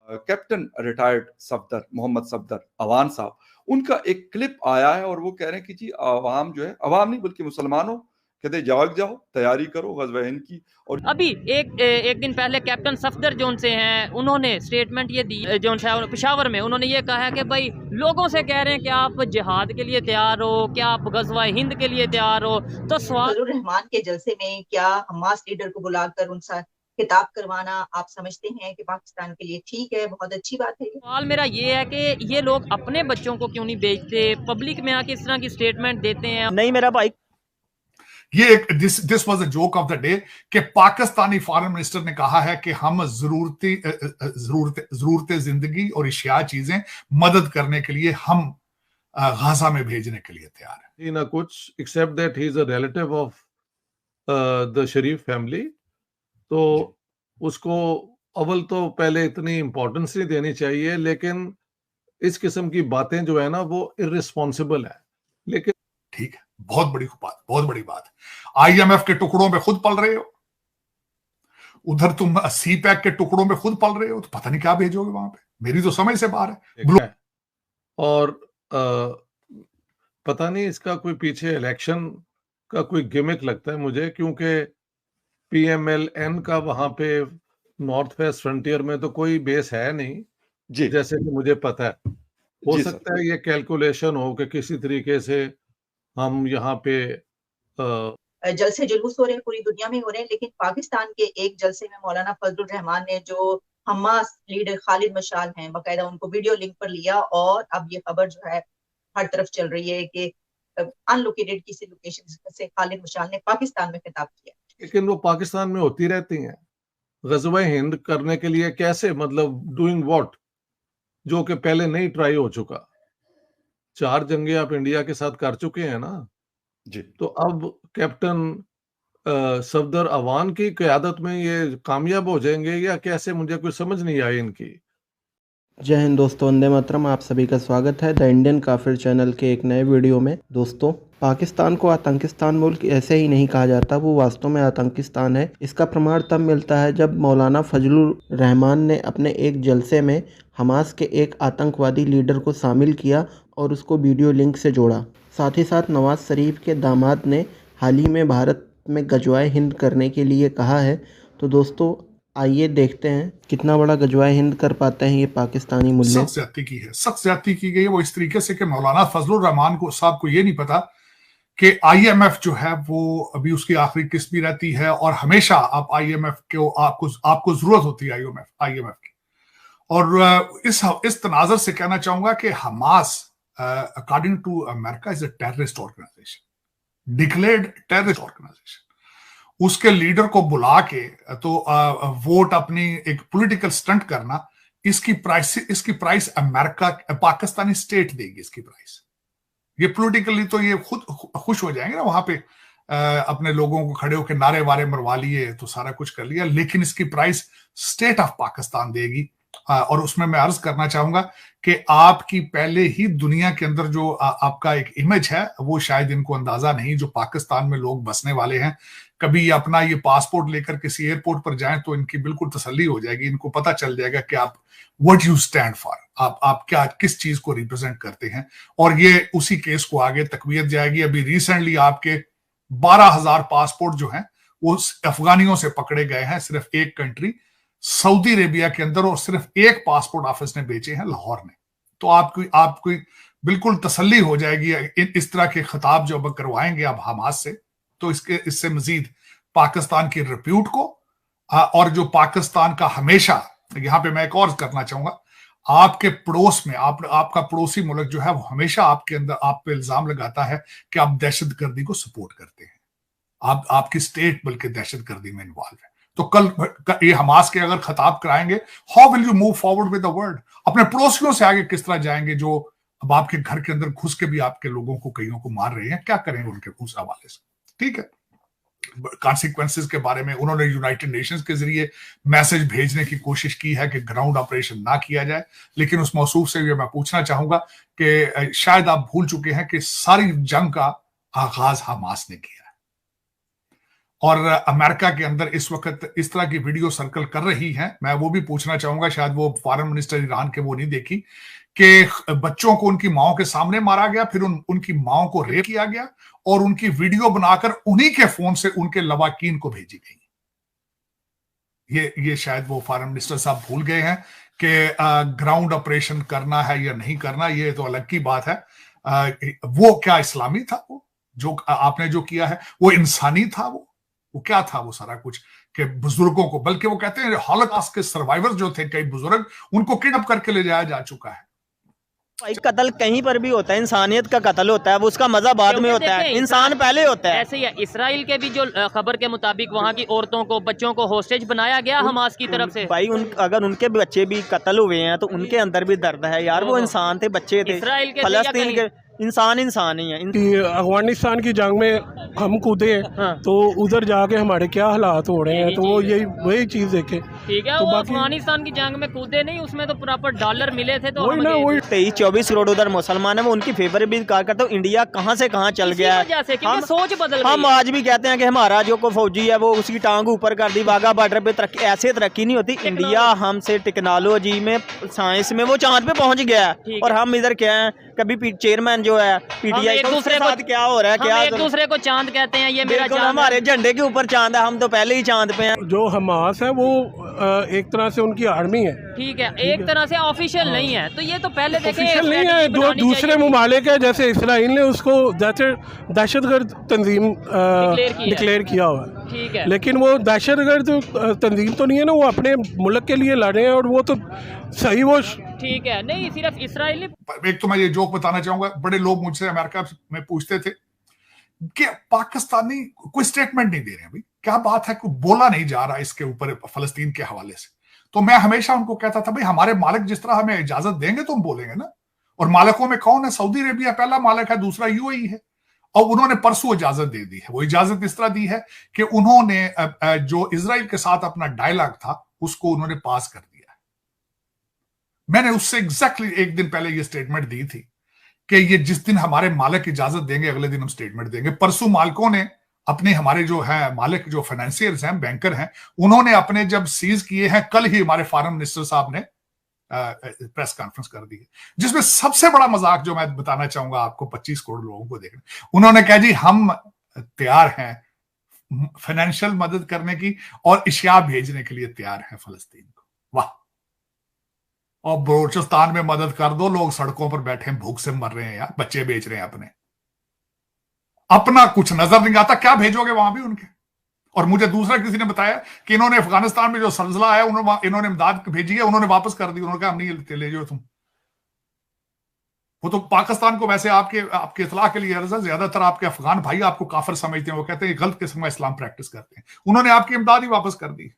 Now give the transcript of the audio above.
Captain retired Safdar Mohammad Safdar Awan साहब, उनका एक क्लिप आया है और वो कह रहे हैं कि जी अवाम जो है, अवाम नहीं बल्कि मुसलमानों, कहते जाग जाओ, तैयारी करो ग़ज़वा हिंद की। और अभी एक दिन पहले कैप्टन सफदर जोन से हैं, उन्होंने स्टेटमेंट ये दी जोन पेशावर में, उन्होंने ये कहा है कि भाई लोगों से कह रहे हैं कि आप जिहाद के लिए तैयार हो, क्या आप ग़ज़वा हिंद के लिए तैयार हो। तो सवाल फजलुर रहमान के जलसे में क्या हमास लीडर को बुलाकर उनसे खिताब करवाना आप समझते हैं कि पाकिस्तान के लिए ठीक है, बहुत अच्छी बात है? सवाल मेरा ये है कि ये लोग अपने बच्चों को क्यों नहीं भेजते, पब्लिक में आके इस तरह की स्टेटमेंट देते हैं। नहीं मेरा भाई, ये एक this was the joke of the day कि पाकिस्तानी फॉरेन मिनिस्टर ने कहा है कि हम जरूरत जिंदगी और इशिया चीजें मदद करने के लिए हम गाजा में भेजने के लिए तैयार हैं। ना कुछ except that he is a relative of the Sharif family, तो उसको अव्वल तो पहले इतनी इंपॉर्टेंस नहीं देनी चाहिए, लेकिन इस किस्म की बातें जो है ना वो इररिस्पॉन्सिबल है। लेकिन ठीक है, बहुत बड़ी बात। आईएमएफ के टुकड़ों में खुद पल रहे हो, उधर तुम सीपैक के टुकड़ों में खुद पल रहे हो, तो पता नहीं क्या भेजोगे वहां पे, मेरी तो समझ से बाहर है। और पता नहीं इसका कोई पीछे इलेक्शन का कोई गिमिक लगता है मुझे, क्योंकि पीएमएलएन का वहां पे नॉर्थ वेस्ट फ्रंटियर में तो कोई बेस है नहीं जी, जैसे कि मुझे पता है। हो जी सकता है ये कैलकुलेशन हो कि किसी तरीके से हम यहाँ पे जलसे जुलूस हो रहे हैं, पूरी दुनिया में हो रहे हैं, लेकिन पाकिस्तान के एक जलसे में मौलाना फजलुर रहमान ने जो हमास लीडर खालिद मशाल हैं, बाकायदा उनको वीडियो लिंक पर लिया और अब ये खबर जो है हर तरफ चल रही है कि अनलोकेटेड किसी लोकेशन से खालिद मशाल ने पाकिस्तान में खिताब किया। लेकिन वो पाकिस्तान में होती रहती हैं। ग़ज़वा हिंद करने के लिए कैसे, मतलब डूइंग व्हाट, जो कि पहले नहीं ट्राई हो चुका। 4 जंगे आप इंडिया के साथ कर चुके हैं ना जी। तो अब कैप्टन सफदर अवान की क़यादत में ये कामयाब हो जाएंगे या कैसे, मुझे कुछ समझ नहीं आई इनकी। जय हिंद दोस्तों, वंदे मातरम। आप सभी का स्वागत है द इंडियन काफिर चैनल के एक नए वीडियो में। दोस्तों, पाकिस्तान को आतंकिस्तान मुल्क ऐसे ही नहीं कहा जाता, वो वास्तव में आतंकिस्तान है। इसका प्रमाण तब मिलता है जब मौलाना फजलुर रहमान ने अपने एक जलसे में हमास के एक आतंकवादी लीडर को शामिल किया और उसको वीडियो लिंक से जोड़ा। साथ ही साथ नवाज शरीफ के दामाद ने हाल ही में भारत में ग़ज़वा हिंद करने के लिए कहा है। तो दोस्तों, आइए देखते हैं कितना बड़ा ग़ज़वा हिंद कर पाते हैं ये पाकिस्तानी मुल्ले। सख्त ज्यादती की गई है वो इस तरीके से कि मौलाना फजलुर रहमान को साहब को ये नहीं पता कि आईएमएफ जो है वो अभी उसकी आखिरी किस्त भी रहती है और हमेशा आप आईएमएफ को आपको जरूरत होती है आईएमएफ की। और इस तनाजर से कहना चाहूंगा कि Hamas according to America is a terrorist organisation, declared terrorist organisation. उसके लीडर को बुला के तो वोट अपनी एक पॉलिटिकल स्टंट करना, इसकी प्राइस अमेरिका पाकिस्तानी स्टेट देगी। इसकी प्राइस ये पॉलिटिकली तो ये खुद खुश हो जाएंगे ना, वहां पे अपने लोगों को खड़े होकर नारे वारे मरवा लिए तो सारा कुछ कर लिया, लेकिन इसकी प्राइस स्टेट ऑफ पाकिस्तान देगी। और उसमें मैं अर्ज करना चाहूंगा कि आपकी पहले ही दुनिया के अंदर जो आपका एक इमेज है वो शायद इनको अंदाजा नहीं, जो पाकिस्तान में लोग बसने वाले हैं। कभी अपना ये पासपोर्ट लेकर किसी एयरपोर्ट पर जाएं तो इनकी बिल्कुल तसल्ली हो जाएगी, इनको पता चल जाएगा कि आप व्हाट यू स्टैंड फॉर, आप क्या किस चीज को रिप्रेजेंट करते हैं, और ये उसी केस को आगे तकवीत जाएगी। अभी रिसेंटली आपके 12,000 पासपोर्ट जो हैं वो अफगानियों से पकड़े गए हैं, सिर्फ एक कंट्री सऊदी अरेबिया के अंदर, और सिर्फ एक पासपोर्ट ऑफिस ने बेचे हैं, लाहौर ने। तो आपको बिल्कुल तसल्ली हो जाएगी इस तरह के खिताब जो अब करवाएंगे आप हमास से, तो इससे मजीद पाकिस्तान की रिप्यूट को और जो पाकिस्तान का हमेशा, यहां पे मैं एक और करना चाहूंगा, आपके पड़ोस में आपका पड़ोसी मुल्क जो है वो हमेशा आपके अंदर आप पे इल्जाम लगाता है कि आप दहशतगर्दी को सपोर्ट करते हैं, आपकी स्टेट बल्कि दहशतगर्दी में इन्वॉल्व है। तो कल ये हमास के अगर खिताब कराएंगे, how will you move forward with the world? अपने पड़ोसियों से आगे किस तरह जाएंगे जो अब आपके घर के अंदर घुस के भी आपके लोगों को, कईयों को मार रहे हैं? क्या करेंगे उनके उस हवाले से? ठीक है, कॉन्सिक्वेंसेस के बारे में उन्होंने यूनाइटेड नेशंस के जरिए मैसेज भेजने की कोशिश की है कि ग्राउंड ऑपरेशन ना किया जाए, लेकिन उस मौसूफ से मैं पूछना चाहूंगा कि शायद आप भूल चुके हैं कि सारी जंग का आगाज हमास ने किया है। और अमेरिका के अंदर इस वक्त इस तरह की वीडियो सर्कल कर रही हैं। मैं वो भी पूछना चाहूंगा, शायद वो फॉरेन मिनिस्टर ईरान के वो नहीं देखी, कि बच्चों को उनकी माओ के सामने मारा गया, फिर उनकी माओ को रेप किया गया और उनकी वीडियो बनाकर उन्हीं के फोन से उनके लवाकीन को भेजी गई। ये शायद वो फॉरेन मिनिस्टर साहब भूल गए हैं कि ग्राउंड ऑपरेशन करना है या नहीं करना, ये तो अलग की बात है। वो क्या इस्लामी था? वो जो आपने जो किया है वो इंसानी था? वो क्या था वो सारा कुछ? कि बुजुर्गों को, बल्कि वो कहते हैं हॉलोकॉस्ट के सर्वाइवर्स जो थे, कई बुजुर्ग, उनको किडनैप करके ले जाया जा चुका है। भाई कत्ल कहीं पर भी होता है, इंसानियत का कत्ल होता है, वो उसका मजा बाद में होता है, इंसान पहले होता है। ऐसे ही इसराइल के भी जो खबर के मुताबिक वहाँ की औरतों को, बच्चों को होस्टेज बनाया गया हमास की तरफ से। भाई अगर उनके बच्चे भी कत्ल हुए हैं तो उनके अंदर भी दर्द है यार, वो इंसान थे, बच्चे थे, इसराइल के, फलस्तीन के इंसान ही है। अफगानिस्तान की जंग में हम कूदे हाँ। तो उधर जाके हमारे क्या हालात हो रहे हैं, तो वो यही वही चीज देखे। ठीक है, तो वो बाकी अफगानिस्तान की जंग में कूदे नहीं, उसमें तो प्रॉपर डॉलर मिले थे। तो वही ना, वही 23-24 करोड़ उधर मुसलमान है, वो उनकी फेवर भी कहा करता हूँ। इंडिया कहाँ से कहाँ चल गया है, हम सोच बदल हम आज भी कहते हैं कि हमारा जो को फौजी है वो उसकी टांग ऊपर कर दी, वाघा बॉर्डर पे तरक्की, ऐसे तरक्की नहीं होती। इंडिया हमसे टेक्नोलॉजी में, साइंस में वो चांद पे पहुंच गया है, और हम इधर क्या है, कभी चेयरमैन जो है पीटीआई, एक दूसरे को क्या हो रहा है, क्या एक दूसरे को चांद कहते हैं, ये मेरा चांद, हमारे झंडे के ऊपर चांद है, हम तो पहले ही चांद पे हैं। जो हमास है वो एक तरह से उनकी आर्मी है। ठीक है, एक तरह से ऑफिशियल नहीं है, तो ये तो पहले देखें, ऑफिशियल नहीं है। जो दूसरे ममालिक है, जैसे इसराइल ने उसको दहशतगर्द तंजीम डिक्लेयर किया हुआ है। ठीक है, लेकिन वो दहशतगर्द तंजीम तो नहीं है ना, वो अपने मुल्क के लिए लड़ रहे हैं, और वो तो सही, वो ठीक है, नहीं सिर्फ इसराइली। एक तो मैं ये जोक बताना चाहूंगा, बड़े लोग मुझसे अमेरिका में पूछते थे कि पाकिस्तानी कोई स्टेटमेंट नहीं दे रहे हैं, भाई क्या बात है, कोई बोला नहीं जा रहा इसके ऊपर फलस्तीन के हवाले से। तो मैं हमेशा उनको कहता था, भाई हमारे मालिक जिस तरह हमें इजाजत देंगे तो हम बोलेंगे ना। और मालिकों में कौन है? सऊदी अरेबिया पहला मालिक है, दूसरा यूएई है, और उन्होंने परसों इजाजत दे दी है। वो इजाजत इस तरह दी है कि उन्होंने जो इजराइल के साथ अपना डायलॉग था उसको उन्होंने पास कर दिया। मैंने उससे एग्जैक्टली एक दिन पहले ये स्टेटमेंट दी थी कि ये जिस दिन हमारे मालिक इजाजत देंगे अगले दिन हम स्टेटमेंट देंगे। परसों मालिकों ने अपने, हमारे जो है मालिक, जो फाइनेंशियर्स हैं, बैंकर हैं, उन्होंने अपने जब सीज किए हैं, कल ही हमारे फॉरेन मिनिस्टर साहब ने प्रेस कॉन्फ्रेंस कर दी है, जिसमें सबसे बड़ा मजाक जो मैं बताना चाहूंगा आपको 25 करोड़ लोगों को देखने, उन्होंने कहा जी हम तैयार हैं फाइनेंशियल मदद करने की और इशिया भेजने के लिए तैयार हैं फलस्तीन को। वाह! और बलूचिस्तान में मदद कर दो, लोग सड़कों पर बैठे भूख से मर रहे हैं यार, बच्चे बेच रहे हैं अपना कुछ नजर नहीं आता, क्या भेजोगे वहां भी उनके। और मुझे दूसरा किसी ने बताया कि इन्होंने अफगानिस्तान में जो सल्जला है इन्होंने इमदाद भेजी है, उन्होंने वापस कर दी, उन्होंने कहा हम नहीं ले जाओ तुम। वो तो पाकिस्तान को वैसे आपके इतला के लिए ज्यादातर आपके अफगान भाई आपको काफिर समझते हैं, वो कहते हैं गलत किस्म का इस्लाम प्रैक्टिस करते हैं, उन्होंने आपकी इमदाद ही वापस कर दी।